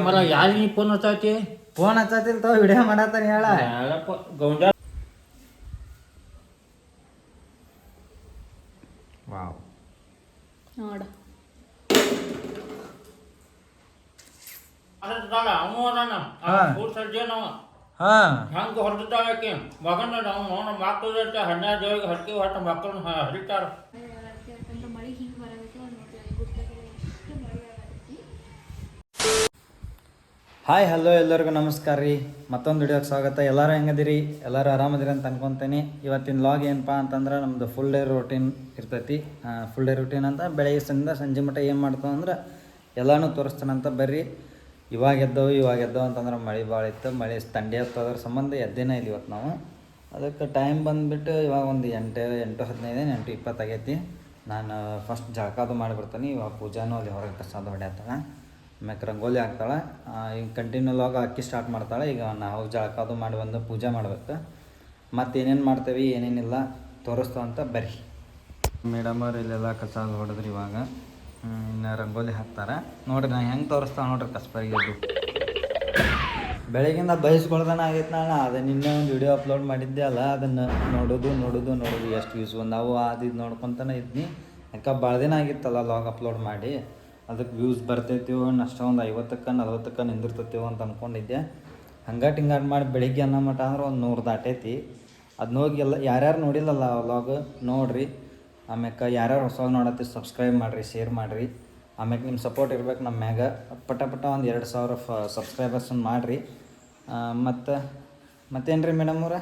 ಮರ ಯಾರಿಗೆ phone ಹಚ್ಚತಿ phone ಹಚ್ಚತಿಲ್ ತೋ ವಿಡಿಯೋ ಮಾಡತ್ತಾನ ಹೇಳ ಗೌಂಡ ವಾವ್ ನೋಡ ಹಂಗ ಹೊರತಾಳಕ್ಕೆ ಮಗನ ನೋಡ ಮಕ್ಕಳು ಹನ್ನೆರಡು ಹಟ್ಟಿ ಹೊಟ್ಟ ಮಕ್ಕಳನ್ನ ಹರಿತಾರ. ಹಾಯ್ ಹಲೋ ಎಲ್ಲರಿಗೂ ನಮಸ್ಕಾರ ರೀ. ಮತ್ತೊಂದು ವಿಡಿಯೋಗೆ ಸ್ವಾಗತ. ಎಲ್ಲರೂ ಹೆಂಗದಿರಿ? ಎಲ್ಲರೂ ಆರಾಮದಿರಿ ಅಂತ ಅನ್ಕೊತೀನಿ. ಇವತ್ತಿನ ಲಾಗ್ ಏನಪ್ಪ ಅಂತಂದ್ರೆ ನಮ್ಮದು ಫುಲ್ ಡೇ ರೂಟೀನ್ ಇರ್ತೈತಿ. ಫುಲ್ ಡೇ ರೂಟೀನ್ ಅಂತ ಬೆಳಗ್ಗೆ ಸಂಜೆ ಮಟ್ಟ ಏನು ಮಾಡ್ತಾವೆ ಅಂದ್ರೆ ಎಲ್ಲನೂ ತೋರಿಸ್ತಾನಂತ. ಬರ್ರಿ. ಇವಾಗ ಎದ್ದವು ಅಂತಂದ್ರೆ ಮಳೆ ಭಾಳ ಇತ್ತು. ಮಳೆ ಥಂಡಿ ಹತ್ತೋದ್ರ ಸಂಬಂಧ ಎದ್ದೇನೇ ಇಲ್ಲ ಇವತ್ತು ನಾವು. ಅದಕ್ಕೆ ಟೈಮ್ ಬಂದುಬಿಟ್ಟು ಇವಾಗ ಒಂದು 8:15 8:20 ಆಗೈತಿ. ನಾನು ಫಸ್ಟ್ ಜಳಕಾದು ಮಾಡಿಬಿಡ್ತೀನಿ. ಇವಾಗ ಪೂಜಾನು ಅಲ್ಲಿ ಹೊರಗೆ ಪ್ರಸಾದ ಹೊಡ್ಯಾತಾಳೆ, ಆಮ್ಯಾಕೆ ರಂಗೋಲಿ ಹಾಕ್ತಾಳೆ. ಈಗ ಕಂಟಿನ್ಯೂ ಲಾಗ ಅಕ್ಕಿ ಸ್ಟಾರ್ಟ್ ಮಾಡ್ತಾಳೆ. ಈಗ ನಾವು ಜಳಕಾದು ಮಾಡಿ ಬಂದು ಪೂಜೆ ಮಾಡ್ಬೇಕು. ಮತ್ತು ಏನೇನು ಮಾಡ್ತೇವೆ ಏನೇನಿಲ್ಲ ತೋರಿಸ್ತಾವಂತ ಬರ್ರಿ. ಮೇಡಮ್ ಅವ್ರು ಇಲ್ಲೆಲ್ಲ ಕಸ ಹೊಡೆದ್ರಿ. ಇವಾಗ ಇನ್ನು ರಂಗೋಲಿ ಹಾಕ್ತಾರೆ ನೋಡಿರಿ. ನಾನು ಹೆಂಗೆ ತೋರಿಸ್ತಾವೆ ನೋಡ್ರಿ ಕಸ್ಬರಿಗೆ. ಬೆಳಗಿಂದ ಬಯಸ್ಕೊಳ್ದಾನ ಆಗೈತೆ. ನಾನು ಅದು ನಿನ್ನೆ ಒಂದು ವಿಡಿಯೋ ಅಪ್ಲೋಡ್ ಮಾಡಿದ್ದೆ ಅಲ್ಲ, ಅದನ್ನು ನೋಡೋದು ಎಷ್ಟು ವ್ಯೂಸ್ ನಾವು ಅದು ನೋಡ್ಕೊತಾನೆ ಇದ್ನಿ. ಯಾಕೆ ಭಾಳ ದಿನ ಆಗಿತ್ತಲ್ಲ ಲಾಗ್ ಅಪ್ಲೋಡ್ ಮಾಡಿ. ಅದಕ್ಕೆ ವ್ಯೂಸ್ ಬರ್ತೈತೀವೋ ಅಷ್ಟೇ, ಒಂದು 50ಕ್ಕೆ 40ಕ್ಕೆ ನಿಂದಿರ್ತೈತೀವೋ ಅಂತ ಅಂದ್ಕೊಂಡಿದ್ದೆ. ಹಿಂಗಾಟ್ ಮಾಡಿ ಬೆಳಿಗ್ಗೆ ಅನ್ನೋ ಮಟ್ಟ ಅಂದ್ರೆ ಒಂದು 100 ದಾಟೈತಿ. ಅದನ್ನ ಹೋಗಿ ಎಲ್ಲ ಯಾರ್ಯಾರು ನೋಡಿಲ್ಲಲ್ಲ ವ್ಲಾಗ್ ನೋಡಿರಿ. ಆಮ್ಯಾಕೆ ಯಾರ್ಯಾರು ಹೊಸ ನೋಡತ್ತಿ ಸಬ್ಸ್ಕ್ರೈಬ್ ಮಾಡಿರಿ, ಶೇರ್ ಮಾಡಿರಿ. ಆಮ್ಯಾಕೆ ನಿಮ್ಮ ಸಪೋರ್ಟ್ ಇರ್ಬೇಕು ನಮ್ಮ ಮ್ಯಾಗ. ಪಟ ಒಂದು 2000 ಸಬ್ಸ್ಕ್ರೈಬರ್ಸನ್ನು ಮಾಡಿರಿ. ಮತ್ತೇನು ರೀ ಮೇಡಮ್ ಅವ್ರ?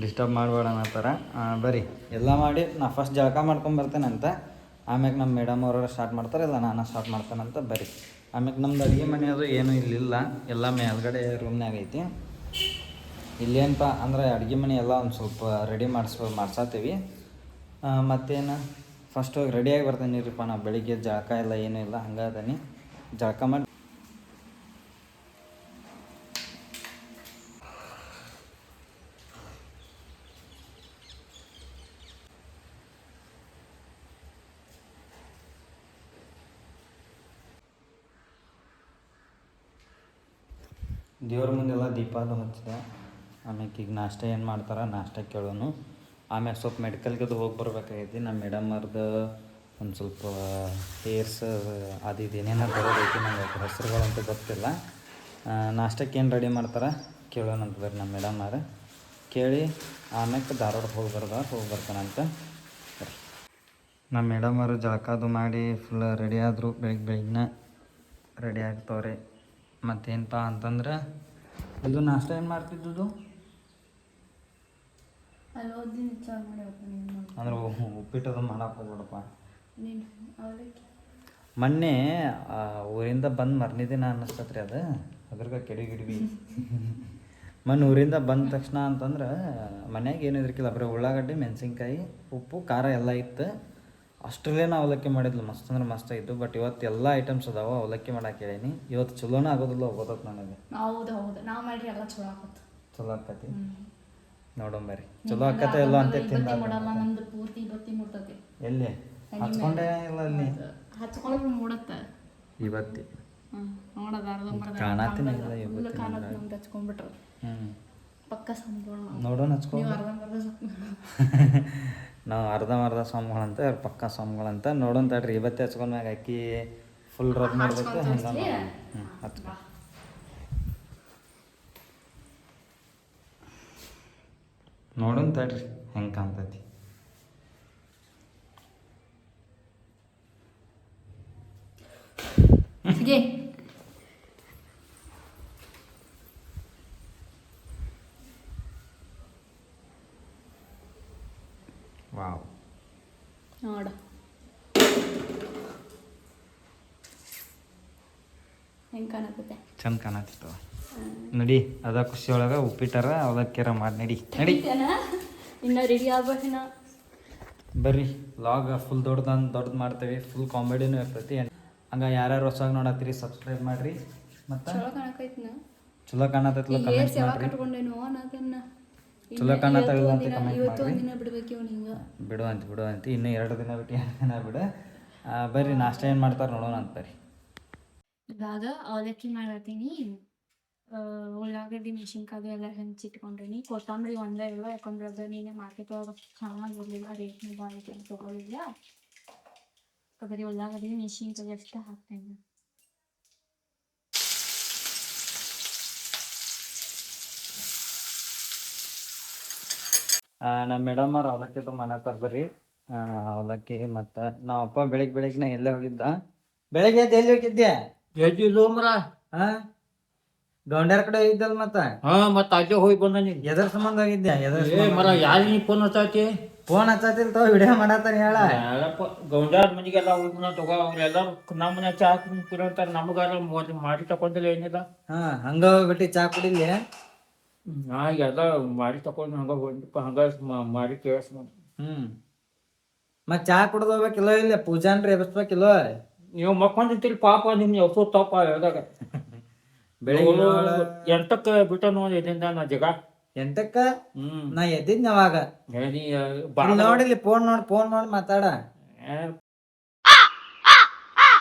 ಡಿಸ್ಟರ್ಬ್ ಮಾಡಬೇಡ ಅನ್ನತ್ತಾರ. ಬರ್ರಿ ಎಲ್ಲ ಮಾಡಿ ನಾ ಫಸ್ಟ್ ಜಳಕ ಮಾಡ್ಕೊಂಬರ್ತೇನಂತ. ಆಮ್ಯಾಗೆ ನಮ್ಮ ಮೇಡಮ್ ಅವರು ಸ್ಟಾರ್ಟ್ ಮಾಡ್ತಾರೆ, ಇಲ್ಲ ನಾನು ಸ್ಟಾರ್ಟ್ ಮಾಡ್ತೇನಂತ. ಬರ್ರಿ. ಆಮ್ಯಾಗೆ ನಮ್ದು ಅಡುಗೆ ಮನೆ ಅದು ಏನೂ ಇಲ್ಲಿಲ್ಲ, ಎಲ್ಲ ಮೇಲ್ಗಡೆ ರೂಮ್ನಾಗ ಐತಿ. ಇಲ್ಲೇನಪ್ಪ ಅಂದ್ರೆ ಅಡುಗೆ ಮನೆ ಎಲ್ಲ ಒಂದು ಸ್ವಲ್ಪ ರೆಡಿ ಮಾಡ್ಸಾತೀವಿ. ಮತ್ತೇನು ಫಸ್ಟ್ ಹೋಗಿ ರೆಡಿಯಾಗಿ ಬರ್ತೀನಿ ರೀಪ್ಪ. ನಾವು ಬೆಳಿಗ್ಗೆ ಜಳಕ ಎಲ್ಲ ಏನೂ ಇಲ್ಲ, ಹಂಗಾದನಿ ಜಳಕ ಮಾಡಿ ದೇವ್ರ ಮುಂದೆಲ್ಲ ದೀಪ ಅದು ಹಚ್ಚಿದೆ. ಆಮ್ಯಾಕೆ ಈಗ ನಾಷ್ಟ ಏನು ಮಾಡ್ತಾರೆ ನಾಷ್ಟ ಕೇಳೋನು. ಆಮ್ಯಾಗೆ ಸ್ವಲ್ಪ ಮೆಡಿಕಲ್ಗೆ ಅದು ಹೋಗಿ ಬರ್ಬೇಕಾಗೈತಿ. ನಮ್ಮ ಮೇಡಮ್ ಅವ್ರದ್ದು ಒಂದು ಸ್ವಲ್ಪ ಹೇರ್ಸ್ ಅದು ಇದು ಏನೇನಾರು ಬರೋದೈತಿ. ನಂಗೆ ಹೆಸರುಗಳಂತೂ ಗೊತ್ತಿಲ್ಲ. ನಾಷ್ಟಕ್ಕೆ ಏನು ರೆಡಿ ಮಾಡ್ತಾರೆ ಕೇಳೋಣಂತ ಬರ್ರಿ. ನಮ್ಮ ಮೇಡಮ್ ಅವ್ರು ಕೇಳಿ ಆಮ್ಯಾಕೆ ಧಾರವಾಡಕ್ಕೆ ಹೋಗಿ ಬರ್ತಾನಂತ. ಬರ್ರಿ. ನಮ್ಮ ಮೇಡಮ್ ಅವರು ಜಳಕಾದು ಮಾಡಿ ಫುಲ್ ರೆಡಿ ಆದರು. ಬೆಳಗ್ಗಿನ ರೆಡಿ ಆಗ್ತವ್ರಿ. ಮತ್ತೇನಪ್ಪ ಅಂತಂದ್ರೆ ಇದು ನಾಷ್ಟ ಏನು ಮಾಡ್ತಿದ್ದು ಅಂದ್ರೆ ಉಪ್ಪಿಟ್ಟದು ಮಾಡಕ್ಕೆ ಹೋಗ್ಬಿಡಪ್ಪ. ಮೊನ್ನೆ ಊರಿಂದ ಬಂದು ಮರ್ನೇ ದಿನ ಅನ್ನಿಸ್ತತ್ರಿ ಅದು. ಅದ್ರಾಗ ಕೆಡಿಗಿಡ್ವಿ ಮೊನ್ನೆ ಊರಿಂದ ಬಂದ ತಕ್ಷಣ ಅಂತಂದ್ರೆ ಮನ್ಯಾಗ ಏನು ಇದ್ರಕ್ಕಿಲ್ಲ, ಬರೀ ಉಳ್ಳಾಗಡ್ಡಿ ಮೆಣಸಿನ್ಕಾಯಿ ಉಪ್ಪು ಖಾರ ಎಲ್ಲ ಇತ್ತು. ಅಷ್ಟರಲ್ಲೇನೋ ಅವಲಕ್ಕಿ ಮಾಡಿದ್ಲು, ಮಸ್ತ್ ಅಂದ್ರೆ ಮಸ್ತ್ ಇತ್ತು. ಬಟ್ ಇವತ್ತು ಎಲ್ಲ ಐಟಮ್ಸ್ ಅದಾವ, ಅವಲಕ್ಕಿ ಮಾಡಕ್ಕೆ ಹೇಳೀನಿ. ಇವತ್ತು ಚಲೋನೇ ಆಗೋದಿಲ್ಲ ಹೋಗೋದಕ್ಕೆ ನನಗೆ. ಚಲೋ ಆಕತಿ ನೋಡಂಬರಿ. ಚಲೋ ಆಕತೆ ಎಲ್ಲ ಅಂತ ತಿಂದ ಎಲ್ಲಿ ಹಚ್ಕೊಂಡೇ ಇಲ್ಲ ಅಲ್ಲಿ ಇವತ್ತಿ ಕಾಣತಿನ ಇಲ್ಲ ನೋಡೋಣ ನಾವು ಅರ್ಧ ಸ್ವಾಮಿಗಳಂತ ಪಕ್ಕ ಸ್ವಾಮಿಗಳಂತ ನೋಡೋಣ ತಡ್ರಿ. ಇವತ್ತೇ ಹಚ್ಕೊಂಡ್ಮ್ಯಾಗ ಅಕ್ಕಿ ಫುಲ್ ರಬ್ ಮಾಡಬೇಕು. ಹಂಗೆ ಹಚ್ಕೊ ನೋಡೋಣ ತಡ್ರಿ ಹೆಂಗೆ ಕಾಣ್ತೈತಿ. ವಾವ್ ನೋಡ ಹೆಂಗೆ ಕಾಣತ್ತೆ, ಚಂದ ಕಾಣತ್ತಿತ್ತು ನಡಿ. ಅದ ಖುಷಿ ಒಳಗೆ ಉಪ್ಪಿಟ್ಟಾರ ಅವಲಕ್ಕಿರ ಮಾಡಿ ನಡಿ ಇನ್ನು ರೆಡಿ ಆಗ್ಬೇಕಿನ. ಬರ್ರಿ. ಲಾಗ್ ಫುಲ್ ದೊಡ್ಡದು ಮಾಡ್ತೇವೆ. ಫುಲ್ ಕಾಮಿಡಿನೂ ಇರ್ತೈತಿ. ಹಂಗೆ ಯಾರ್ಯಾರು ಹೊಸಾಗಿ ನೋಡತ್ತೀರಿ ಸಬ್ಸ್ಕ್ರೈಬ್ ಮಾಡಿರಿ. ಮತ್ತು ಚಲೋ ಕಾಣತೈತಿಲ್ಲ ಕಮೆಂಟ್ ಮಾಡಿರಿ. ಚಲೋ ಕಾಣತ್ತಾವ ಅಂತ ಕಮೆಂಟ್ ಇವತ್ತು ಮಾಡಿ. ಒಂದಿನ ಬಿಡ್ಬೇಕು ಇವ್ ಹಿಂಗೆ ಬಿಡುವಂತ ಇನ್ನೂ 2 ದಿನ ಬಿಟ್ಟು 2 ದಿನ ಬಿಡು. ಬರ್ರಿ ನಾಷ್ಟ ಏನು ಮಾಡ್ತಾರೆ ನೋಡೋಣ ಅಂತ ಬರ್ರಿ. ಇವಾಗ ಅವಲಕ್ಕಿ ಮಾಡತ್ತೀನಿ. ಉಳ್ಳಾಗಡ್ಡಿ ಮೆಣಸಿನ್ಕಾಯಿ ಎಲ್ಲ ಹೆಂಚಿಟ್ಕೊಂಡ್ರಿ. ಕೊತ್ತಂಬರಿ ಒಂದೇ ಇಲ್ಲ, ಯಾಕಂದ್ರೆ ಅದು ನೀನೆ ಮಾರ್ಕೆಟ್ ಒಳಗೆ ಚೆನ್ನಾಗಿರಲಿಲ್ಲ, ರೇಟ್ನು ಭಾಳ ಐತೆ ಅಂತ ತೊಗೊಳಿಲ್ಲ. ಬರೀ ಉಳ್ಳಾಗಡ್ಡಿ ಮೆಣಸಿನ್ಕಾಯಿ ಅಷ್ಟೇ ಹಾಕ್ತೇನೆ. ನಮ್ಮ ಮೇಡಮ್ ಅವ್ರು ಅವಲಕ್ಕಿ ಮಾಡತ್ತಾರ ಬರ್ರಿ. ಅವಲಕ್ಕಿ ಮತ್ತು ನಾವು ಅಪ್ಪ ಬೆಳಿಗ್ಗೆ ಎಲ್ಲೇ ಹೋಗಿದ್ದ. ಬೆಳಗ್ಗೆ ಎದ್ದು ಎಲ್ಲಿ ಹೋಗಿದ್ದೆ? ಎದ್ದಿಲ್ಲ ಮರ. ಹಾಂ, ಗೌಂಡ್ಯಾರ ಕಡೆ ಹೋಗಿದ್ದಲ್ಲ ಮತ್ತೆ. ಮತ್ತೆ ಅಲ್ಲೇ ಹೋಗಿ ಬಂದನಿ. ಎದ್ರ ಸಂಬಂಧ ಹೋಗಿದ್ದೆ? ಮರ ಯಾರಿಗೆ ನೀ ಫೋನ್ ಹಚ್ಚಿ? ಫೋನ್ ಹಚ್ಚತಿಲ್ ತೋ, ವಿಡಿಯೋ ಮಾಡತ್ತಾರ ಹೇಳ. ಗೌಂಡಾರ ಮನೆಗೆಲ್ಲ ಹೋಗಿ ತಗೋ, ಅವ್ರೆಲ್ಲರೂ ನಮ್ಮ ಮನೆ ಚಾ ಕುಡಿತಾರೆ, ನಮಗಾರ ಮಾಡಿ ತಗೊಂಡಿಲ್ಲ ಏನಿಲ್ಲ. ಹಂಗ ಹೋಗ್ಬಿಟ್ಟು ಚಾ ಕುಡಿಲಿ. ಎಲ್ಲ ಮಾಡಿ ತಗೊಂಡು ಹಂಗ ಹೋಗಿಪ್ಪ, ಹಂಗ ಮಾಡಿ ಕೇಳಿಸ್. ಮತ್ ಚಾ ಕುಡ್ದು ಹೋಗ್ಬೇಕಿಲ್ಲೋ, ಇಲ್ಲ ಪೂಜಾನ್ರಿ ಎಬ್ಬಿಸ್ಬೇಕಿಲ್ಲೋ. ನೀವು ಮಕ್ಕೊಂದಿರ್ತೀರಿ ಪಾಪ, ನಿಮ್ ಎಷ್ಟೋ ತಪ್ಪ ಹೇಳ್ದಾಗ. ಬೆಳಿಗ್ಗೆ 8ಕ್ಕೆ ಬಿಟ್ಟ ನೋಡಿ ಇದರಿಂದ ನಾ ಜಗ 8ಕ್ಕ ನಾ ಎದ್ದಿದ್ನ ಅವಾಗ. ನೋಡಿಲಿ ಫೋನ್ ನೋಡಿ ಮಾತಾಡ.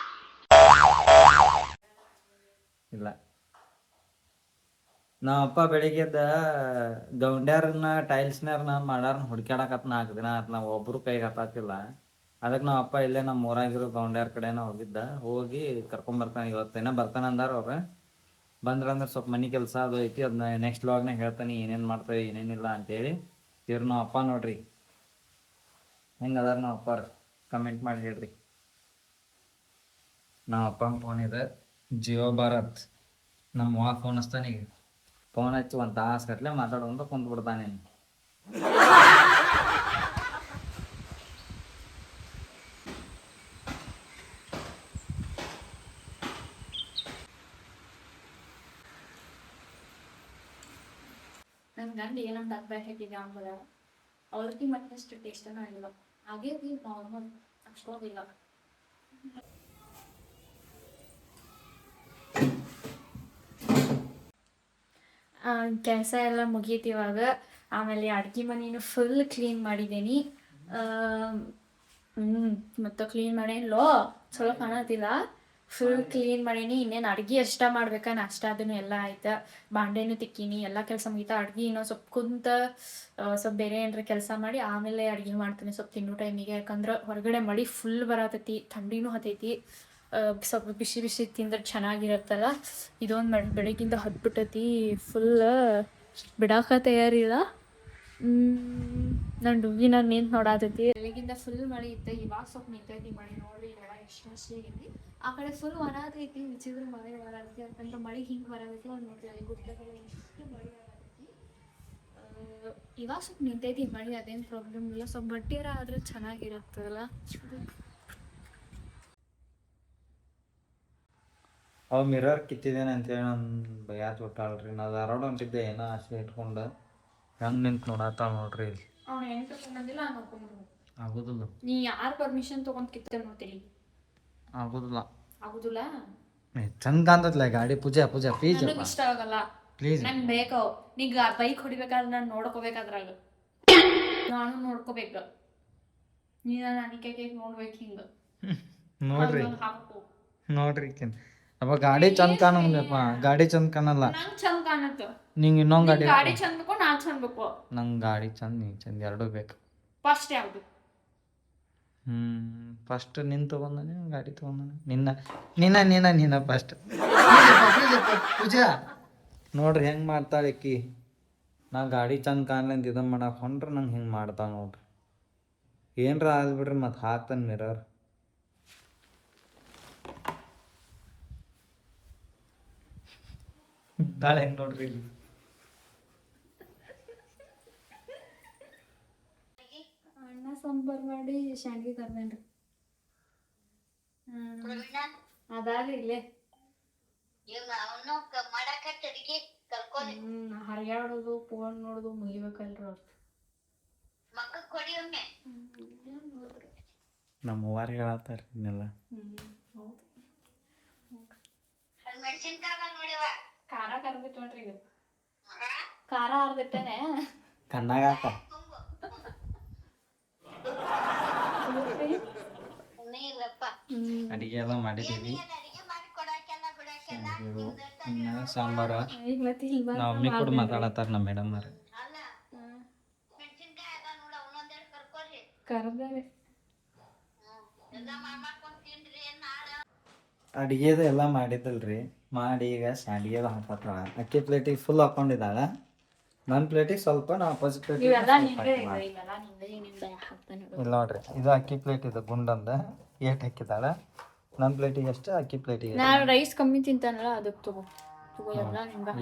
ಇಲ್ಲ, ನಾವಪ್ಪ ಬೆಳಿಗ್ಗೆದ ಗೌಂಡ್ಯಾರನ್ನ ಟೈಲ್ಸ್ನಾರನ್ನ ಮಾಡಾರನ್ನ ಹುಡ್ಕ್ಯಾಡಕತ್ 4 ದಿನ ಆತ್. ನಾವು ಒಬ್ರು ಕೈಗೆ ಹತ್ತಾತಿಲ್ಲ. ಅದಕ್ಕೆ ನಾವು ಅಪ್ಪ ಇಲ್ಲೇ ನಮ್ಮ ಊರಾಗಿರೋ ಗೌಂಡ್ಯಾರ ಕಡೆನ ಹೋಗಿದ್ದ. ಹೋಗಿ ಕರ್ಕೊಂಬರ್ತಾನೆ. ಇವತ್ತೇನ ಬರ್ತಾನೆ ಅಂದಾರ ಅವ್ರು. ಬಂದ್ರಂದ್ರೆ ಸ್ವಲ್ಪ ಮನೆ ಕೆಲಸ ಅದು ಐತಿ, ಅದನ್ನ ನೆಕ್ಸ್ಟ್ ವ್ಲಾಗ್ನಾಗ ಹೇಳ್ತಾನೆ ಏನೇನು ಮಾಡ್ತಾರೆ ಏನೇನಿಲ್ಲ ಅಂತೇಳಿ. ಇವ್ರು ನಾವು ಅಪ್ಪ ನೋಡ್ರಿ ಹೆಂಗೆ ಅದಾರ ನಾವು ಅಪ್ಪ. ಕಮೆಂಟ್ ಮಾಡಿ ಹೇಳ್ರಿ. ನಮ್ಮ ಅಪ್ಪನ ಫೋನ್ ಇದೆ, ಜಿಯೋ ಭಾರತ್. ನಮ್ಮ ಫೋನ್ ಹಚ್ತಾನೆ. ಈಗ ಫೋನ್ ಹಚ್ಚಿ 1 ತಾಸು ಗಟ್ಲೆ ಮಾತಾಡೋಂತ ಕುಂತ್ಬಿಡ್ತಾನೆ. ನನ್ನ ಗಂಡ ಏನಂತ ಅಭ್ಯಾಸ ಹಾಕಿದ್ದೆ ಅಂಬುದ ಅವ್ರಿಗೆ ಮತ್ತಷ್ಟು ಟೇಸ್ಟನ್ನು ಆಗಿಲ್ಲ. ಹಾಗೆ ನಾರ್ಮಲ್ ಅಷ್ಟೊಂದಿಲ್ಲ. ಕೆಲಸ ಎಲ್ಲ ಮುಗೀತು ಇವಾಗ. ಆಮೇಲೆ ಅಡುಗೆ ಮನೇನು ಫುಲ್ ಕ್ಲೀನ್ ಮಾಡಿದ್ದೀನಿ. ಮತ್ತು ಕ್ಲೀನ್ ಮಾಡೇನಿಲ್ಲೋ, ಚಲೋ ಕಾಣತ್ತಿಲ್ಲ. ಫುಲ್ ಕ್ಲೀನ್ ಮಾಡೀನಿ. ಇನ್ನೇನು ಅಡುಗೆ ಅಷ್ಟ ಮಾಡ್ಬೇಕಾ, ನಾಷ್ಟ ಅದನ್ನು ಎಲ್ಲ ಆಯ್ತು. ಬಾಂಡೆನೂ ತಿಕ್ಕೀನಿ, ಎಲ್ಲ ಕೆಲಸ ಮುಗೀತಾ. ಅಡುಗೆ ಇನ್ನೂ ಸ್ವಲ್ಪ ಕುಂತ ಸ್ವಲ್ಪ ಬೇರೆ ಏನಾರ ಕೆಲಸ ಮಾಡಿ ಆಮೇಲೆ ಅಡುಗೆ ಮಾಡ್ತೀನಿ ಸ್ವಲ್ಪ ತಿನ್ನೋ ಟೈಮಿಗೆ. ಯಾಕಂದ್ರೆ ಹೊರಗಡೆ ಮಳೆ ಫುಲ್ ಬರತೈತಿ, ಥಂಡಿನೂ ಹತ್ತೈತಿ. ಸ್ವಲ್ಪ ಬಿಸಿ ಬಿಸಿ ತಿಂದ್ರೆ ಚೆನ್ನಾಗಿರುತ್ತಲ್ಲ. ಇದೊಂದು ಬೆಳಗ್ಗಿಂದ ಹತ್ಬಿಟ್ಟೈತಿ ಫುಲ್, ಬಿಡಾಕ ತಯಾರಿಲ್ಲ. ನನ್ನ ಡುಗ್ಗಿನ ನಿಂತು ನೋಡಾತೈತಿ. ಬೆಳಗಿಂದ ಫುಲ್ ಮಳೆ ಇತ್ತು, ಇವಾಗ ಸ್ವಲ್ಪ ನಿಂತೈತಿ ಮಳೆ. ನೋಡಿ ಇವಾಗ ಎಷ್ಟು ಐತಿ. ಆ ಕಡೆ ಫುಲ್ ಹೊರತೈತಿ, ವಿಚಿತ್ರ ಮಳೆ ಬರತೈತಿ. ಯಾಕಂದ್ರೆ ಮಳೆ ಹಿಂಗೆ ಬರತೈತಿ. ಒಂದು ನೋಡ್ರಿ ಗುಡ್ಡಗಳು ಎಷ್ಟು ಮಳೆ ಬರತೈತಿ. ಇವಾಗ ಸ್ವಲ್ಪ ನಿಂತೈತಿ ಮಳೆ, ಅದೇನು ಪ್ರಾಬ್ಲಮ್ ಇಲ್ಲ. ಸ್ವಲ್ಪ ಬಟ್ಟೆರ ಆದ್ರೆ ಚೆನ್ನಾಗಿರುತ್ತಲ್ಲ. ಅವು ಮಿರರ್ ಕಿತ್ತಿದ್ದೇನೆ ಅಂತೇಳಿ ನಾನು ಭಯ ತೊಟ್ಟಾಳ್ರಿ. ನಾ ಧಾರವಾಡ ಹೊಂಟಿದ್ದೆ, ಏನೋ ಆಸೆ ಇಟ್ಕೊಂಡು ಹೆಂಗೆ ನಿಂತು ನೋಡತ್ತ ನೋಡ್ರಿ. ಇಲ್ಲಿ ಅವ್ನು ಏನು ತಗೊಂಡಿಲ್ಲ ನೋಡ್ಕೊಂಡು ಆಗೋದಿಲ್ಲ. ನೀ ಯಾರು ಪರ್ಮಿಷನ್ ತೊಗೊಂಡು ಕಿತ್ತ ನೋಡ್ತೀರಿ? ಆಗೋದಿಲ್ಲ. ಆಗುದಿಲ್ಲ. ಚಂದ ಕಾಣ್ತತ್ಲ ಗಾಡಿ. ಪೂಜಾ ಪ್ಲೀಸ್ ನನಗೆ ಇಷ್ಟ ಆಗಲ್ಲ. ಪ್ಲೀಸ್ ನಂಗೆ ಬೇಕು. ನೀಗ ಬೈಕ್ ಹೊಡಿಬೇಕಾದ್ರೆ ನಾನು ನೋಡ್ಕೋಬೇಕಾದ್ರಾಗ ನಾನು ನೋಡ್ಕೋಬೇಕು. ನೀ ನಾನು ಅನಿಕೆ ನೋಡ್ಬೇಕು ಹಿಂಗೆ ನೋಡ್ರಿ ಅಪ್ಪ ಗಾಡಿ ಚಂದ ಕಾಣಪ್ಪ. ಗಾಡಿ ಚಂದ ಕಾಣಲ್ಲ. ನಂಗೆ ಚಂದ ಕಾಣತ್ತ. ನಿಂಗೆ ಇನ್ನೊಂದು ಗಾಡಿ ಚಂದ ಬೇಕು, ನಾನು ಚಂದ ಬೇಕು. ನಂಗೆ ಗಾಡಿ ಚಂದ, ನೀ ಚಂದ, ಎರಡೂ ಬೇಕು. ಫಸ್ಟ್ ಯಾವುದು? ಫಸ್ಟ್ ನಿನ್ನ ತೊಗೊಂಡಾನೆ, ಗಾಡಿ ತೊಗೊಂಡಾನೆ. ನಿನ್ನ ಫಸ್ಟ್. ಪೂಜಾ ನೋಡ್ರಿ ಹೆಂಗೆ ಮಾಡ್ತಾಳೆ ಅಕ್ಕಿ. ನಾ ಗಾಡಿ ಚಂದ ಕಾಣಲಿ ಅಂತ ಇದನ್ನು ಮಾಡಕ್ಕೆ ಹೊಂಡ್ರೆ ನಂಗೆ ಹಿಂಗೆ ಮಾಡ್ತಾಳೆ ನೋಡ್ರಿ. ಏನರ ಆಗ್ಬಿಡ್ರಿ ಮತ್ತೆ ಹಾಕ್ತಾನೆ ಮಿರರ್. ತಾಳೆ ಹೆಂಗೆ ನೋಡ್ರಿ ಇಲ್ಲಿ. ಅಣ್ಣ ಸಾಂಬಾರು ಮಾಡಿ ಶಾಂಡ್ಗಿ ಕರ್ದೇನ್ರಿ. ಅದಾರಿ ಇಲ್ಲೇ ಹರಿಯಾಡೋದು ಫೋನ್ ನೋಡೋದು ಮುಗಿಬೇಕಲ್ರಿ ಅವ್ರು. ನಮ್ಮ ಅವ್ವಾರು ಹೇಳತ್ತಾರ ಇನ್ನೆಲ್ಲ. ಖಾರ ಕರ್ದಿಟ್ಟು ನೋಡ್ರಿ. ಈಗ ಖಾರ ಹರಿದಿಟ್ಟೇನೆ. ಕಣ್ಣಾಗ ಹಾಕ. ಅಡಿಗೆ ಎಲ್ಲ ಮಾಡಿದ್ದೀವಿ. ಸಾಂಬಾರ ನಾವು ಮಮ್ಮಿ ಕೂಡ ಮಾತಾಡತ್ತಾರ ನಮ್ಮ ಮೇಡಮ್ ಅವ್ರು. ಅಡಿಗೆದು ಎಲ್ಲ ಮಾಡಿದ್ದಲ್ರಿ, ಮಾಡಿ ಈಗ ಅಡಿಗೆದು ಹಾಕತ್ತಾಳ. ಅಕ್ಕಿ ಪ್ಲೇಟಿಗೆ ಫುಲ್ ಹಾಕೊಂಡಿದ್ದಾಳ, ನನ್ನ ಪ್ಲೇಟಿಗೆ ಸ್ವಲ್ಪ ನಾ ಅಪೋಸಿಟ್ ಪ್ಲೇಟಿಗೆ ಇಲ್ಲ ನೋಡ್ರಿ. ಇದು ಅಕ್ಕಿ ಪ್ಲೇಟ್ ಇದು ಗುಂಡಂದ ಏಟ್ ಹಾಕಿದ್ದಾಳ. ನನ್ನ ಪ್ಲೇಟಿಗೆ ಅಷ್ಟೇ, ಅಕ್ಕಿ ಪ್ಲೇಟಿಗೆ ನಾನು ರೈಸ್ ಕಮ್ಮಿ ತಿಂತಾನಲ್ಲ ಅದಕ್ಕೆ ತಗೋ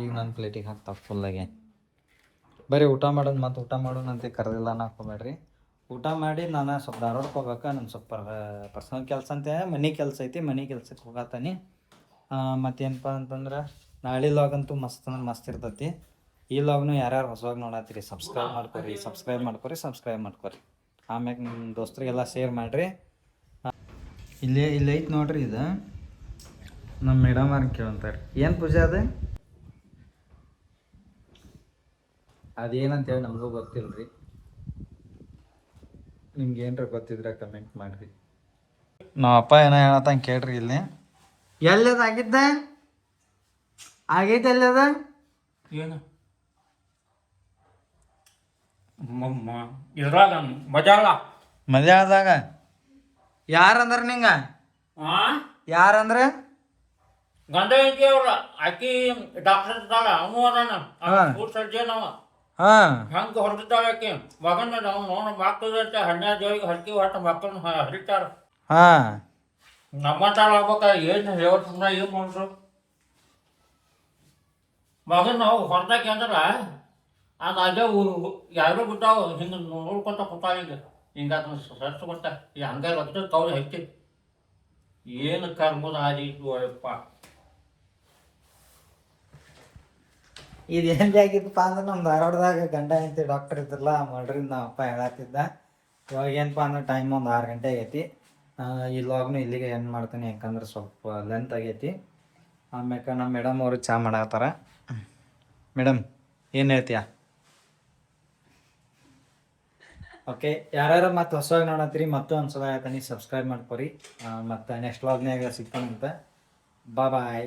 ಈಗ ನನ್ನ ಪ್ಲೇಟಿಗೆ ಹಾಕ್ತಾವ ಫುಲ್ಲಾಗೆ. ಬರೀ ಊಟ ಮಾಡೋದು ಮತ್ತು ಊಟ ಮಾಡೋಣಂತೆ ಕರೆದಿಲ್ಲ ಹಾಕೋಬೇಡ್ರಿ. ಊಟ ಮಾಡಿ ನಾನು ಸ್ವಲ್ಪ ಧಾರವಾಡಕ್ಕೆ ಹೋಗಕ್ಕೆ ನನ್ನ ಸ್ವಲ್ಪ ಪರ್ಸನಲ್ ಕೆಲಸ ಅಂತ ಮನೆ ಕೆಲಸ ಐತಿ, ಮನೆ ಕೆಲ್ಸಕ್ಕೆ ಹೋಗತ್ತಾನೆ. ಮತ್ತೇನಪ್ಪ ಅಂತಂದ್ರೆ ನಾಳೆ ಲಾಗಂತೂ ಮಸ್ತ್ ಅಂದ್ರೆ ಮಸ್ತ್ ಇರ್ತೈತಿ. ಈ ಲಾಗ್ನು ಯಾರ್ಯಾರು ಹೊಸವಾಗಿ ನೋಡತ್ತೀರಿ ಸಬ್ಸ್ಕ್ರೈಬ್ ಮಾಡ್ಕೊರಿ. ಆಮ್ಯಾಗ ನಿಮ್ಮ ದೋಸ್ತರಿಗೆಲ್ಲ ಶೇರ್ ಮಾಡಿರಿ. ಇಲ್ಲಿ ಐತೆ ನೋಡ್ರಿ, ಇದು ನಮ್ಮ ಮೇಡಮ್ ಅವ್ರು ಕೇಳಂತಾರೆ ಏನು ಪೂಜೆ ಅದೇನಂತೇಳಿ ನಮಗೂ ಗೊತ್ತಿಲ್ಲ ರೀ. ನಿಮ್ಗೆ ಏನ್ರ ಗೊತ್ತಿದ್ರೆ ಕಮೆಂಟ್ ಮಾಡಿರಿ. ನಮ್ಮ ಅಪ್ಪ ಏನೋ ಹೇಳತ್ತಂಗೆ ಕೇಳ್ರಿ. ಇಲ್ಲಿ ಎಲ್ಲದ ಆಗೈತೆ ಎಲ್ಲದ ಏನು ಇದ್ರಾಗ ಮಲಯಾಳದಾಗ ಯಾರಂದ್ರ ನಿಂಗ ಯಾರಂದ್ರ ಗಂಡ ಐತಿ ಅವ್ರ ಆಕಿ ಡಾಕ್ಟರ್ ಇದ್ದಾಳ, ಅವನು ಅದಾನ ಫುಡ್ ಸರ್ಜನ್ ಅವ. ಹಂಗ ಹೊರದಿದ್ದಾಳ ಆಕಿ ಮಗನ ನಾವು ನೋಡ ಮಕ್ಕಳು ಹನ್ನೆರಡು ಜೋಯಿಗೆ ಹರಕಿ ಹೊಟ್ಟ ಮಕ್ಕಳನ್ನ ಹರಿತಾರ. ನಮ್ಮಂತಾಳ ಆಗ್ಬೇಕ ಏನು ಹೇಳ ಸುಮ್ಮನೆ ಏನು ಮಾಡ್ರು ಮಗನ ನಾವು ಹೊರದಾಗ ಅಂದ್ರ ಅದು ಅಲ್ಲೇ ಯಾರು ಬಿಟ್ಟಾವ ಹಿಂಗೆ ನೋಡ್ಕೊತ ಕೂತಾಳ. ಹಿಂಗ ಸರ್ಸ್ ಕೊಟ್ಟ ಈ ಹಂಗ ರಕ್ತ ಕೌಳಿ ಹಚ್ಚಿ ಏನು ಕರ್ಮದ ಆದಿತ್ತು ಅಯ್ಯಪ್ಪ. ಇದು ಏನು ಆಗಿತ್ತಪ್ಪ ಅಂದ್ರೆ ನಮ್ಮ ಧಾರವಾಡದಾಗ ಗಂಡ ಹೆಂಡತಿ ಡಾಕ್ಟರ್ ಇದ್ರಲ್ಲ ಮಾಡ್ರಿಂದ ನಮ್ಮ ಅಪ್ಪ ಹೇಳತ್ತಿದ್ದ. ಇವಾಗ ಏನಪ್ಪ ಅಂದ್ರೆ ಟೈಮ್ ಒಂದು 6 ಗಂಟೆ ಆಗೈತಿ. ಈ ಲಾಗ್ನು ಇಲ್ಲಿಗೆ ಎಂಡ್ ಮಾಡ್ತೀನಿ, ಯಾಕಂದ್ರೆ ಸ್ವಲ್ಪ ಲೆಂತ್ ಆಗೈತಿ. ಆಮ್ಯಾಕ ನಮ್ಮ ಮೇಡಮ್ ಅವರು ಚಹಾ ಮಾಡತ್ತಾರ. ಮೇಡಮ್ ಏನು ಹೇಳ್ತೀಯ? ಓಕೆ, ಯಾರ್ಯಾರು ಮತ್ತೆ ಹೊಸವಾಗಿ ನೋಡತ್ತೀರಿ ಮತ್ತು ಒಂದ್ಸಲ ಹೇಳ್ತೀನಿ ಸಬ್ಸ್ಕ್ರೈಬ್ ಮಾಡ್ಕೊರಿ. ಮತ್ತು ನೆಕ್ಸ್ಟ್ ವ್ಲಾಗ್ನಾಗ ಸಿಗ್ತಾನಂತ. ಬಾಯ್.